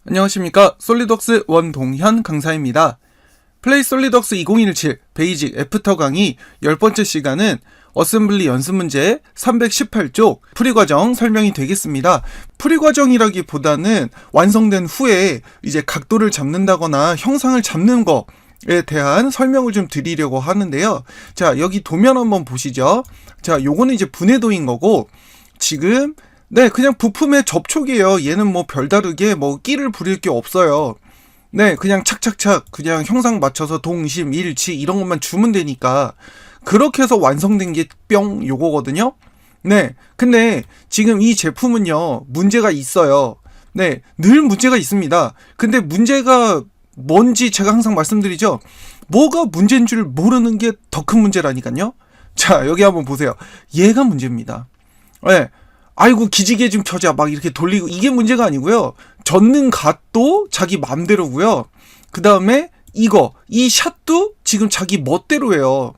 안녕하십니까, 솔리덕스 원동현 강사입니다. 플레이 솔리덕스 2017 베이직 애프터 강의 10번째 시간은 어셈블리 연습문제 318쪽 풀이과정 설명이 되겠습니다. 풀이과정이라기보다는 완성된 후에 이제 각도를 잡는다거나 형상을 잡는 거에 대한 설명을 좀 드리려고 하는데요. 자, 여기 도면 한번 보시죠. 자, 요거는 이제 분해도인 거고, 지금 네, 그냥 부품의 접촉이에요. 얘는 뭐 별다르게 뭐 끼를 부릴 게 없어요. 네, 그냥 착착착 그냥 형상 맞춰서 동심, 일치 이런 것만 주면 되니까 그렇게 해서 완성된 게 뿅 요거거든요. 네, 근데 지금 이 제품은요, 문제가 있어요. 네, 늘 문제가 있습니다. 근데 문제가 뭔지 제가 항상 말씀드리죠. 뭐가 문제인 줄 모르는 게 더 큰 문제라니까요. 자, 여기 한번 보세요. 얘가 문제입니다. 네, 아이고 기지개 좀 켜자 막 이렇게 돌리고, 이게 문제가 아니고요. 젓는 갓도 자기 맘대로고요. 그 다음에 이 샷도 지금 자기 멋대로예요.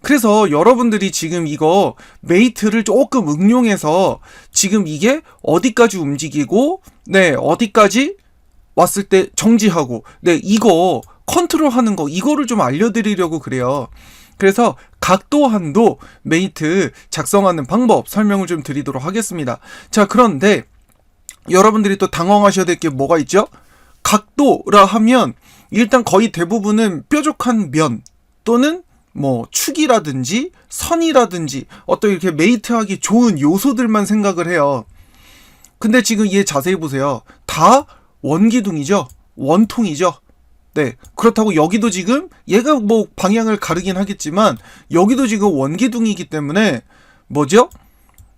그래서 여러분들이 지금 이거 메이트를 조금 응용해서 지금 이게 어디까지 움직이고, 네, 어디까지 왔을 때 정지하고, 네, 이거 컨트롤 하는 거, 이거를 좀 알려드리려고 그래요. 그래서 각도, 한도, 메이트 작성하는 방법 설명을 좀 드리도록 하겠습니다. 자, 그런데 여러분들이 또 당황하셔야 될 게 뭐가 있죠? 각도라 하면 일단 거의 대부분은 뾰족한 면 또는 뭐 축이라든지 선이라든지 어떤 이렇게 메이트하기 좋은 요소들만 생각을 해요. 근데 지금 얘 자세히 보세요. 다 원기둥이죠. 원통이죠. 네, 그렇다고 여기도 지금 얘가 뭐 방향을 가르긴 하겠지만 여기도 지금 원기둥이기 때문에 뭐죠?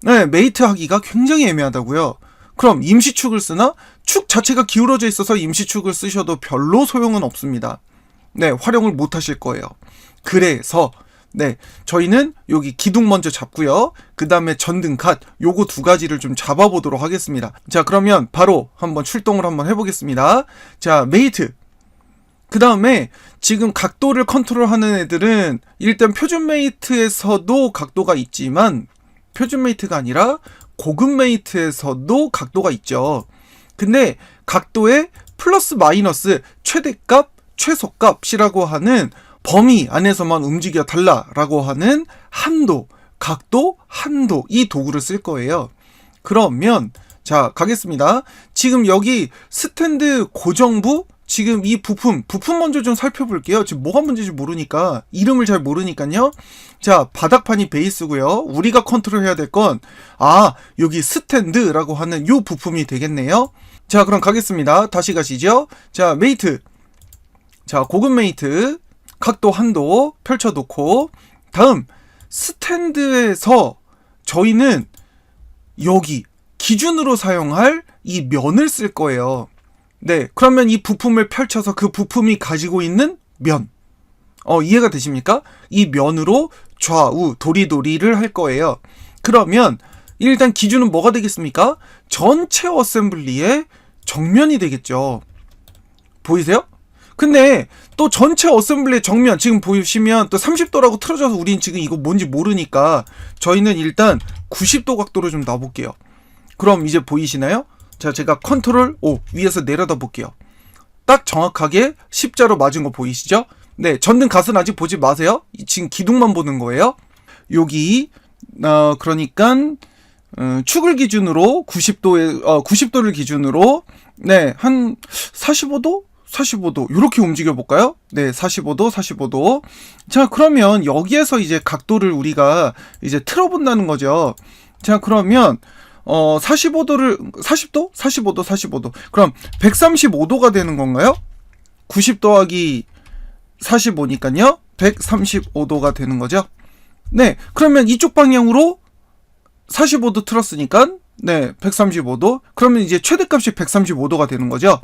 네, 메이트 하기가 굉장히 애매하다고요. 그럼 임시축을 쓰나? 축 자체가 기울어져 있어서 임시축을 쓰셔도 별로 소용은 없습니다. 네, 활용을 못 하실 거예요. 그래서 네, 저희는 여기 기둥 먼저 잡고요. 그 다음에 전등갓 요거 두 가지를 좀 잡아보도록 하겠습니다. 자, 그러면 바로 한번 출동을 한번 해보겠습니다. 자, 메이트. 그 다음에 지금 각도를 컨트롤하는 애들은 일단 표준 메이트에서도 각도가 있지만 표준 메이트가 아니라 고급 메이트에서도 각도가 있죠. 근데 각도의 플러스 마이너스 최대값, 최소값이라고 하는 범위 안에서만 움직여 달라라고 하는 한도, 각도, 한도, 이 도구를 쓸 거예요. 그러면 자, 가겠습니다. 지금 여기 스탠드 고정부, 지금 이 부품 먼저 좀 살펴볼게요. 지금 뭐가 문제인지 모르니까, 이름을 잘 모르니까요. 자, 바닥판이 베이스고요. 우리가 컨트롤해야 될 건 여기 스탠드라고 하는 요 부품이 되겠네요. 자, 그럼 가겠습니다. 다시 가시죠. 자, 메이트. 자, 고급 메이트 각도, 한도 펼쳐놓고, 다음 스탠드에서 저희는 여기 기준으로 사용할 이 면을 쓸 거예요. 네, 그러면 이 부품을 펼쳐서 그 부품이 가지고 있는 면, 이해가 되십니까? 이 면으로 좌우 도리도리를 할 거예요. 그러면 일단 기준은 뭐가 되겠습니까? 전체 어셈블리의 정면이 되겠죠. 보이세요? 근데 또 전체 어셈블리의 정면, 지금 보시면 또 30도라고 틀어져서 우린 지금 이거 뭔지 모르니까 저희는 일단 90도 각도로 좀 놔볼게요. 그럼 이제 보이시나요? 자, 제가 컨트롤 O 위에서 내려다 볼게요. 딱 정확하게 십자로 맞은 거 보이시죠? 네, 전등갓은 아직 보지 마세요. 지금 기둥만 보는 거예요. 여기 그러니까 축을 기준으로 90도를 기준으로 네, 한 45도 이렇게 움직여 볼까요? 네, 45도. 자, 그러면 여기에서 이제 각도를 우리가 이제 틀어본다는 거죠. 자, 그러면 45도. 그럼 135도가 되는 건가요? 90 더하기 45니까요. 135도가 되는 거죠. 네, 그러면 이쪽 방향으로 45도 틀었으니까 네, 135도. 그러면 이제 최대값이 135도가 되는 거죠.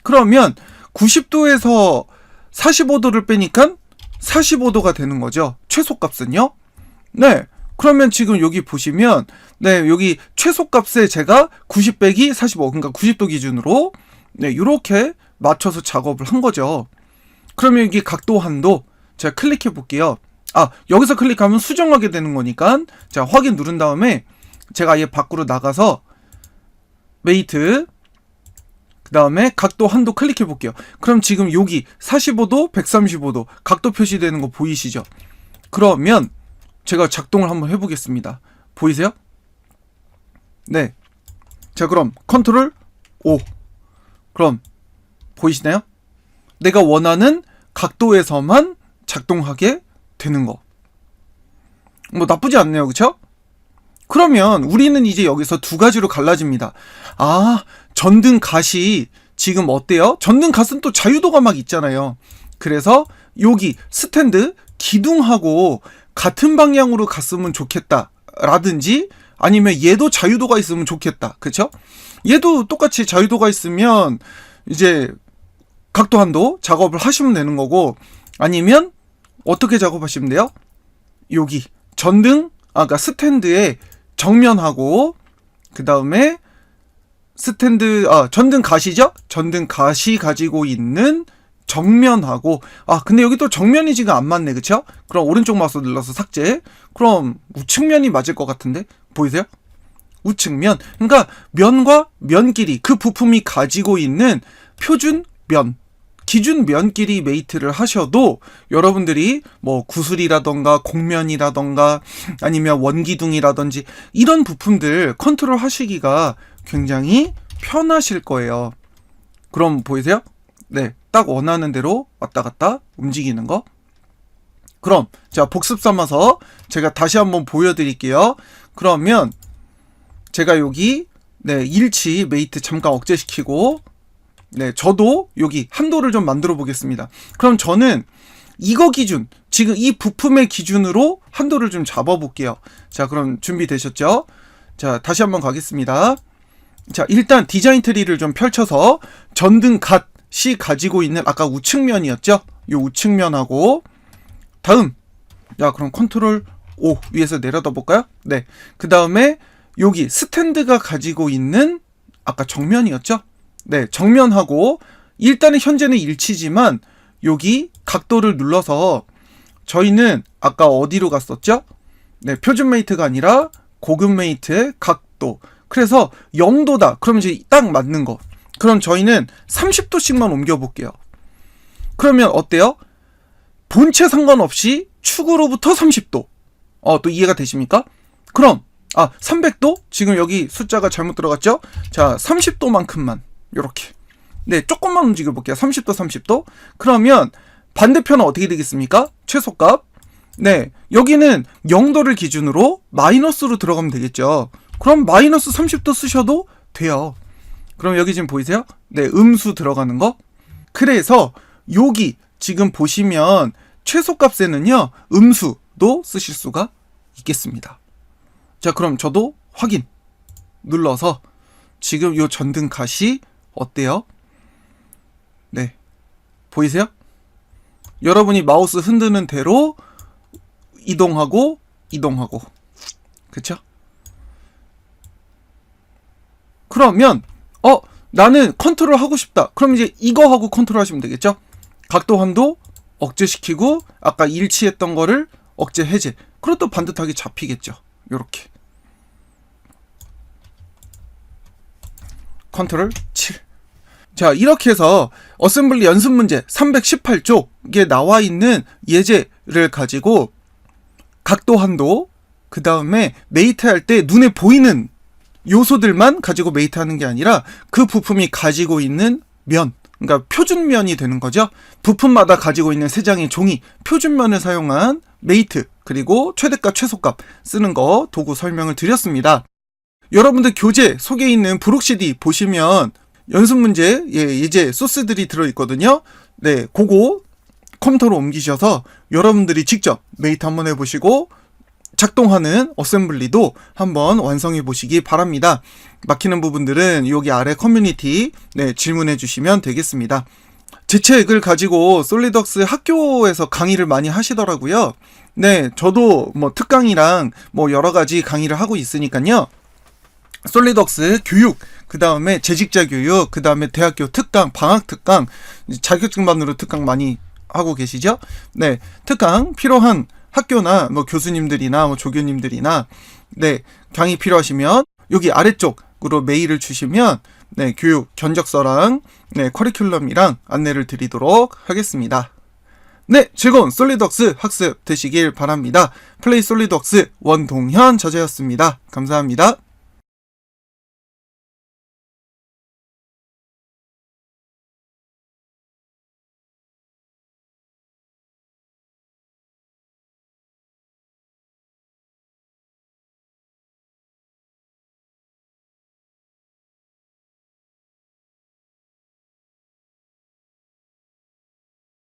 그러면 90도에서 45도를 빼니까 45도가 되는 거죠. 최소값은요. 네, 그러면 지금 여기 보시면 네, 여기 최소값에 제가 90 빼기 45, 그러니까 90도 기준으로 네, 이렇게 맞춰서 작업을 한 거죠. 그러면 여기 각도 한도 제가 클릭해 볼게요. 여기서 클릭하면 수정하게 되는 거니까 자, 확인 누른 다음에 제가 아예 밖으로 나가서 메이트 그 다음에 각도 한도 클릭해 볼게요. 그럼 지금 여기 45도, 135도 각도 표시되는 거 보이시죠? 그러면 제가 작동을 한번 해보겠습니다. 보이세요? 네. 자, 그럼 컨트롤 O. 그럼 보이시나요? 내가 원하는 각도에서만 작동하게 되는 거. 뭐 나쁘지 않네요, 그쵸? 그러면 우리는 이제 여기서 두 가지로 갈라집니다. 전등 갓이 지금 어때요? 전등 갓은 또 자유도가 막 있잖아요. 그래서 여기 스탠드 기둥하고 같은 방향으로 갔으면 좋겠다 라든지 아니면 얘도 자유도가 있으면 좋겠다. 그쵸? 얘도 똑같이 자유도가 있으면 이제 각도 한도 작업을 하시면 되는 거고, 아니면 어떻게 작업하시면 돼요? 여기 전등 그러니까 스탠드에 정면하고 그 다음에 스탠드 전등 갓이죠? 전등 갓이 가지고 있는 정면하고 근데 여기 또 정면이 지금 안 맞네, 그쵸? 그럼 오른쪽 마우스 눌러서 삭제. 그럼 우측면이 맞을 것 같은데 보이세요? 우측면. 그러니까 면과 면 길이, 그 부품이 가지고 있는 표준 면, 기준 면끼리 메이트를 하셔도 여러분들이 뭐 구슬이라던가 곡면이라던가 아니면 원기둥이라든지 이런 부품들 컨트롤 하시기가 굉장히 편하실 거예요. 그럼 보이세요? 네, 딱 원하는 대로 왔다 갔다 움직이는 거. 그럼 자, 복습 삼아서 제가 다시 한번 보여드릴게요. 그러면 제가 여기 일치 메이트 잠깐 억제시키고 저도 여기 한도를 좀 만들어 보겠습니다. 그럼 저는 이거 기준, 지금 이 부품의 기준으로 한도를 좀 잡아 볼게요. 자, 그럼 준비되셨죠? 자, 다시 한번 가겠습니다. 자, 일단 디자인 트리를 좀 펼쳐서 전등 갓이 가지고 있는 아까 우측면이었죠? 이 우측면하고 다음, 자, 그럼 컨트롤 O 위에서 내려다 볼까요? 네. 그 다음에 여기 스탠드가 가지고 있는 아까 정면이었죠? 네, 정면하고 일단은 현재는 일치지만 여기 각도를 눌러서 저희는 아까 어디로 갔었죠? 네, 표준 메이트가 아니라 고급 메이트의 각도. 그래서 0도다. 그러면 이제 딱 맞는 거. 그럼 저희는 30도씩만 옮겨 볼게요. 그러면 어때요? 본체 상관없이 축으로부터 30도. 또 이해가 되십니까? 그럼 300도? 지금 여기 숫자가 잘못 들어갔죠? 자, 30도만큼만 요렇게. 네, 조금만 움직여 볼게요. 30도, 30도. 그러면 반대편은 어떻게 되겠습니까? 최소값. 네, 여기는 0도를 기준으로 마이너스로 들어가면 되겠죠. 그럼 마이너스 30도 쓰셔도 돼요. 그럼 여기 지금 보이세요? 네, 음수 들어가는 거. 그래서 여기 지금 보시면 최소값에는요, 음수도 쓰실 수가 있겠습니다. 자, 그럼 저도 확인 눌러서 지금 요 전등 갓이 어때요? 네, 보이세요? 여러분이 마우스 흔드는 대로 이동하고 그쵸? 그러면 나는 컨트롤 하고 싶다. 그럼 이제 이거 하고 컨트롤 하시면 되겠죠? 각도 한도 억제시키고 아까 일치했던 거를 억제 해제. 그럼 또 반듯하게 잡히겠죠. 요렇게. 컨트롤 7. 자, 이렇게 해서 어셈블리 연습 문제 318쪽에 나와 있는 예제를 가지고 각도 한도, 그 다음에 메이트 할 때 눈에 보이는 요소들만 가지고 메이트 하는 게 아니라 그 부품이 가지고 있는 면, 그러니까 표준면이 되는 거죠. 부품마다 가지고 있는 세 장의 종이, 표준면을 사용한 메이트, 그리고 최대값, 최소값 쓰는 거 도구 설명을 드렸습니다. 여러분들 교재 속에 있는 브록CD 보시면 연습 문제, 예제 소스들이 들어있거든요. 네, 그거 컴퓨터로 옮기셔서 여러분들이 직접 메이트 한번 해보시고 작동하는 어셈블리도 한번 완성해 보시기 바랍니다. 막히는 부분들은 여기 아래 커뮤니티 질문해 주시면 되겠습니다. 제 책을 가지고 솔리덕스 학교에서 강의를 많이 하시더라고요. 네, 저도 뭐 특강이랑 뭐 여러 가지 강의를 하고 있으니까요. 솔리덕스 교육, 그 다음에 재직자 교육, 그 다음에 대학교 특강, 방학 특강, 자격증만으로 특강 많이 하고 계시죠? 네, 특강 필요한 학교나 뭐 교수님들이나 뭐 조교님들이나 네, 강의 필요하시면 여기 아래쪽으로 메일을 주시면 네, 교육 견적서랑 네, 커리큘럼이랑 안내를 드리도록 하겠습니다. 네, 즐거운 솔리덕스 학습 되시길 바랍니다. 플레이 솔리덕스 원동현 저자였습니다. 감사합니다.